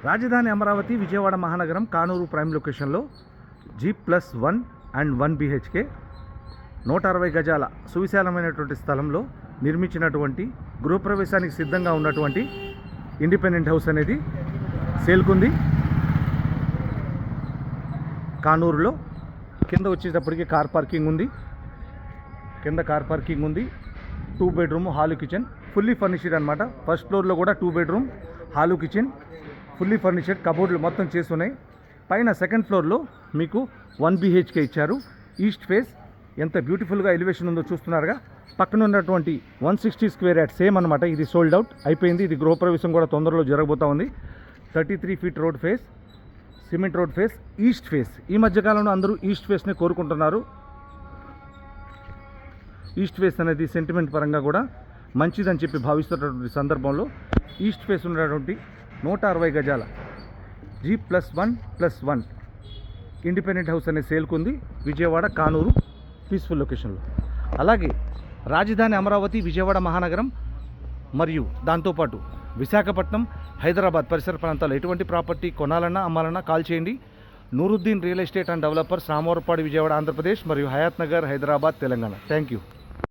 రాజధాని అమరావతి విజయవాడ మహానగరం కానూరు ప్రైమ్ లొకేషన్లో G+1 అండ్ 1 BHK 160 గజాల సువిశాలమైనటువంటి స్థలంలో నిర్మించినటువంటి గృహప్రవేశానికి సిద్ధంగా ఉన్నటువంటి ఇండిపెండెంట్ హౌస్ అనేది సేల్కుంది. కానూరులో కింద వచ్చేటప్పటికి కార్ పార్కింగ్ ఉంది. కింద కార్ పార్కింగ్ ఉంది. 2 bedroom hall kitchen fully furnished అనమాట. ఫస్ట్ ఫ్లోర్లో కూడా 2 bedroom hall kitchen fully furnished, కబోర్డ్లు మొత్తం చేస్తున్నాయి. పైన సెకండ్ ఫ్లోర్లో మీకు 1 BHK ఇచ్చారు. ఈస్ట్ ఫేస్ ఎంత బ్యూటిఫుల్గా ఎలివేషన్ ఉందో చూస్తున్నారుగా. పక్కన ఉన్నటువంటి 160 స్క్వేర్ యార్డ్ సేమ్ అనమాట. ఇది సోల్డ్ అవుట్ అయిపోయింది. ఇది గృహప్రవేశం కూడా తొందరలో జరగబోతూ ఉంది. 33 feet road face, cement road face, east face. ఈ మధ్యకాలంలో అందరూ ఈస్ట్ ఫేస్ని కోరుకుంటున్నారు. ఈస్ట్ ఫేస్ అనేది సెంటిమెంట్ పరంగా కూడా మంచిదని చెప్పి భావిస్తున్నటువంటి సందర్భంలో ఈస్ట్ ఫేస్ ఉన్నటువంటి 160 గజాల G+1+1 ఇండిపెండెంట్ హౌస్ అనే సేల్కుంది విజయవాడ కానూరు పీస్ఫుల్ లొకేషన్లో. అలాగే రాజధాని అమరావతి విజయవాడ మహానగరం మరియు దాంతోపాటు విశాఖపట్నం, హైదరాబాద్ పరిసర ప్రాంతాల్లో ఎటువంటి ప్రాపర్టీ కొనాలన్నా అమ్మాలన్నా కాల్ చేయండి. Nooruddin real estate and developers, Ramavarapadu, Vijayawada, Andhra Pradesh మరియు హయాత్ నగర్, హైదరాబాద్, తెలంగాణ. Thank you.